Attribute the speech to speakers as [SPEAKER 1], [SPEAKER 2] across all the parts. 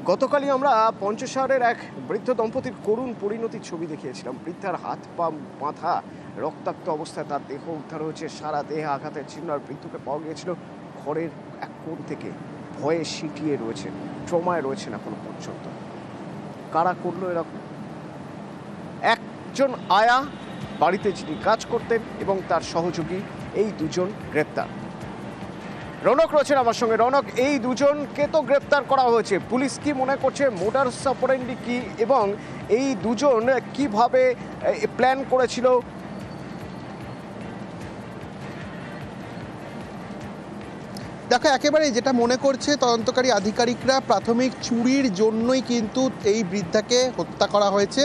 [SPEAKER 1] গতকালই আমরা পঞ্চশহরের এক বৃদ্ধ দম্পতির করুণ পরিণতির ছবি দেখিয়েছিলাম। বৃদ্ধার হাত পা মাথা রক্তাক্ত অবস্থায়, তার দেহ উদ্ধার হয়েছে, সারা দেহে আঘাতের চিহ্ন। আর বৃদ্ধকে পাওয়া গিয়েছিল ঘরের এক কোণ থেকে, ভয়ে সিটিয়ে রয়েছেন, ট্রমায় রয়েছেন এখনো পর্যন্ত। কারা করলো এরকম? একজন আয়া, বাড়িতে যিনি কাজ করতেন, এবং তার সহযোগী, এই দুজন গ্রেপ্তার। রৌনক রয়েছেন আমার সঙ্গে। রৌনক, এই দুজনকে তো গ্রেপ্তার করা হয়েছে, পুলিশ কি মনে করছে মোডাস অপারেন্ডি কি, এবং এই দুজন কিভাবে প্ল্যান করেছিল?
[SPEAKER 2] দেখো, একেবারে যেটা মনে করছে তদন্তকারী আধিকারিকরা, প্রাথমিক চুরির জন্যই কিন্তু এই বৃদ্ধাকে হত্যা করা হয়েছে।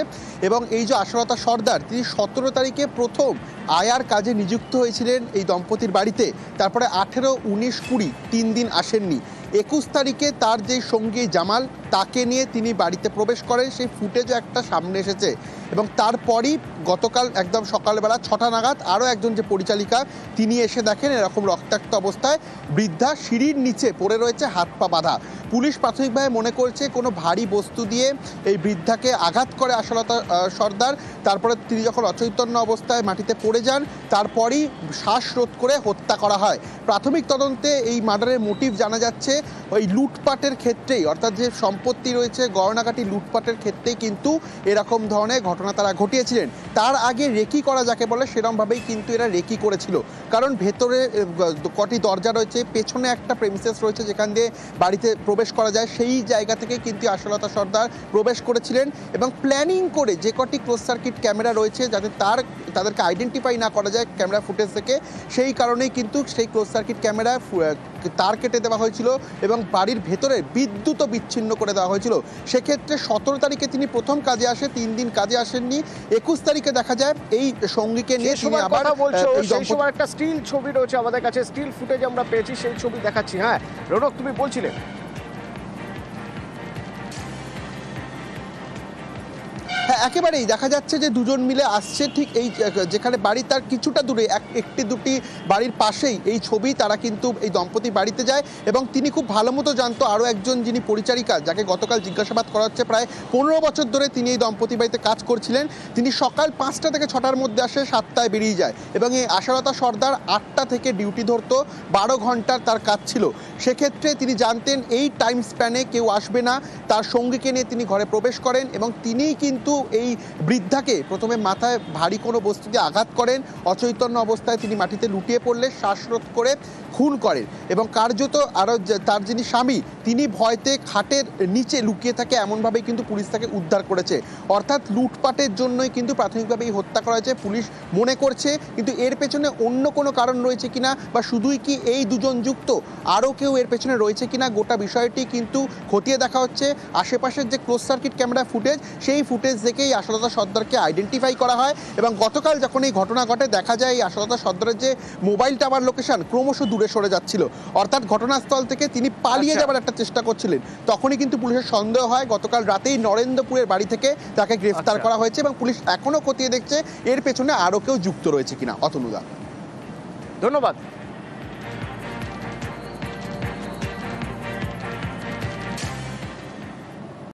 [SPEAKER 2] এবং এই যে আশালতা সর্দার, তিনি 17 তারিখে প্রথম আয়ার কাজে নিযুক্ত হয়েছিলেন এই দম্পতির বাড়িতে। তারপরে 18, 19, 20 3 দিন আসেননি। 21 তারিখে তার যে সঙ্গী জামাল, তাকে নিয়ে তিনি বাড়িতে প্রবেশ করেন। সেই ফুটেজও একটা সামনে এসেছে। এবং তারপরই গতকাল একদম সকালবেলা 6টা নাগাদ আরও একজন যে পরিচালিকা, তিনি এসে দেখেন এরকম রক্তাক্ত অবস্থায় বৃদ্ধা সিঁড়ির নিচে পড়ে রয়েছে, হাত পা বাঁধা। পুলিশ প্রাথমিকভাবে মনে করছে কোনো ভারী বস্তু দিয়ে এই বৃদ্ধাকে আঘাত করে আশালতা সর্দার। তারপরে তিনি যখন অচৈতন্য অবস্থায় মাটিতে পড়ে যান, তারপরই শ্বাসরোধ করে হত্যা করা হয়। প্রাথমিক তদন্তে এই মার্ডারের মোটিভ জানা যাচ্ছে ওই লুটপাটের ক্ষেত্রেই, অর্থাৎ যে সম্পত্তি রয়েছে গয়নাগাটি লুটপাটের ক্ষেত্রেই কিন্তু এরকম ধরনের ঘটনা তারা ঘটিয়েছিলেন। তার আগে রেকি করা যাকে বলে, সেরকমভাবেই কিন্তু এরা রেকি করেছিল। কারণ ভেতরে কটি দরজা রয়েছে, পেছনে একটা প্রেমিসেস রয়েছে যেখান দিয়ে বাড়িতে প্রবেশ করা যায়, সেই জায়গা থেকে কিন্তু আশালতা সর্দার প্রবেশ করেছিলেন। এবং প্ল্যানিং করে যে কটি ক্লোজ সার্কিট ক্যামেরা রয়েছে, যাতে তাদেরকে আইডেন্টিফাই না করা যায় ক্যামেরা ফুটেজ থেকে, সেই কারণেই কিন্তু সেই ক্লোজ সার্কিট ক্যামেরা তার কেটে দেওয়া হয়েছিল এবং বাড়ির ভেতরে বিদ্যুৎও বিচ্ছিন্ন করে দেওয়া হয়েছিল। সেক্ষেত্রে 17 তারিখে তিনি প্রথম কাজে আসে, 3 দিন কাজে আসেননি। 21 তারিখে দেখা যায় এই সঙ্গীকে নিয়ে তিনি আবার
[SPEAKER 1] সেই সময় একটা স্টিল ছবি রয়েছে আমাদের কাছে, স্টিল ফুটেজ আমরা পেয়েছি, সেই ছবি দেখাচ্ছি। হ্যাঁ রৌনক, তুমি বলছিলে।
[SPEAKER 2] হ্যাঁ, একেবারেই দেখা যাচ্ছে যে দুজন মিলে আসছে ঠিক এই যেখানে বাড়ি, তার কিছুটা দূরে একটি দুটি বাড়ির পাশেই এই ছবি। তারা কিন্তু এই দম্পতির বাড়িতে যায় এবং তিনি খুব ভালো মতো জানতো আরও একজন যিনি পরিচারিকা, যাকে গতকাল জিজ্ঞাসাবাদ করা হচ্ছে, প্রায় 15 বছর ধরে তিনি এই দম্পতির বাড়িতে কাজ করছিলেন। তিনি সকাল 5টা থেকে 6টার মধ্যে আসে, 7টায় বেরিয়ে যায়। এবং এই আশালতা সর্দার 8টা থেকে ডিউটি ধরতো, 12 ঘন্টার তার কাজ ছিল। সেক্ষেত্রে তিনি জানতেন এই টাইম স্প্যানে কেউ আসবে না। তার সঙ্গীকে নিয়ে তিনি ঘরে প্রবেশ করেন এবং তিনিই কিন্তু এই বৃদ্ধাকে প্রথমে মাথায় ভারী কোনো বস্তু দিয়ে আঘাত করেন। অচৈতন্য অবস্থায় তিনি মাটিতে লুটিয়ে পড়লে শ্বাসরোধ করে খুন করেন। এবং কার্যত আরও তার যিনি স্বামী, তিনি ভয়তে খাটের নিচে লুকিয়ে থাকে, এমনভাবেই কিন্তু পুলিশ তাকে উদ্ধার করেছে। অর্থাৎ লুটপাটের জন্যই কিন্তু প্রাথমিকভাবে এই হত্যা করা হয়েছে পুলিশ মনে করছে। কিন্তু এর পেছনে অন্য কোনো কারণ রয়েছে কিনা, বা শুধুই কি এই দুজন যুক্ত, আরও কেউ এর পেছনে রয়েছে কিনা, গোটা বিষয়টি কিন্তু খতিয়ে দেখা হচ্ছে। আশেপাশের যে ক্লোজ সার্কিট ক্যামেরা ফুটেজ, সেই ফুটেজ থেকেই আশালতা সর্দারকে আইডেন্টিফাই করা হয়। এবং গতকাল যখন এই ঘটনা ঘটে, দেখা যায় এই আশালতা সর্দারের যে মোবাইল টাওয়ার লোকেশন ক্রমশ দূরে সরে যাচ্ছিল, অর্থাৎ ঘটনাস্থল থেকে তিনি পালিয়ে যাবার একটা চেষ্টা করছিলেন। তখনই কিন্তু পুলিশের সন্দেহ হয়। গতকাল রাতেই নরেন্দ্রপুরের বাড়ি থেকে তাকে গ্রেফতার করা হয়েছে এবং পুলিশ এখনও খতিয়ে দেখছে এর পেছনে আরও কেউ যুক্ত রয়েছে কিনা। অতনুদা,
[SPEAKER 1] ধন্যবাদ।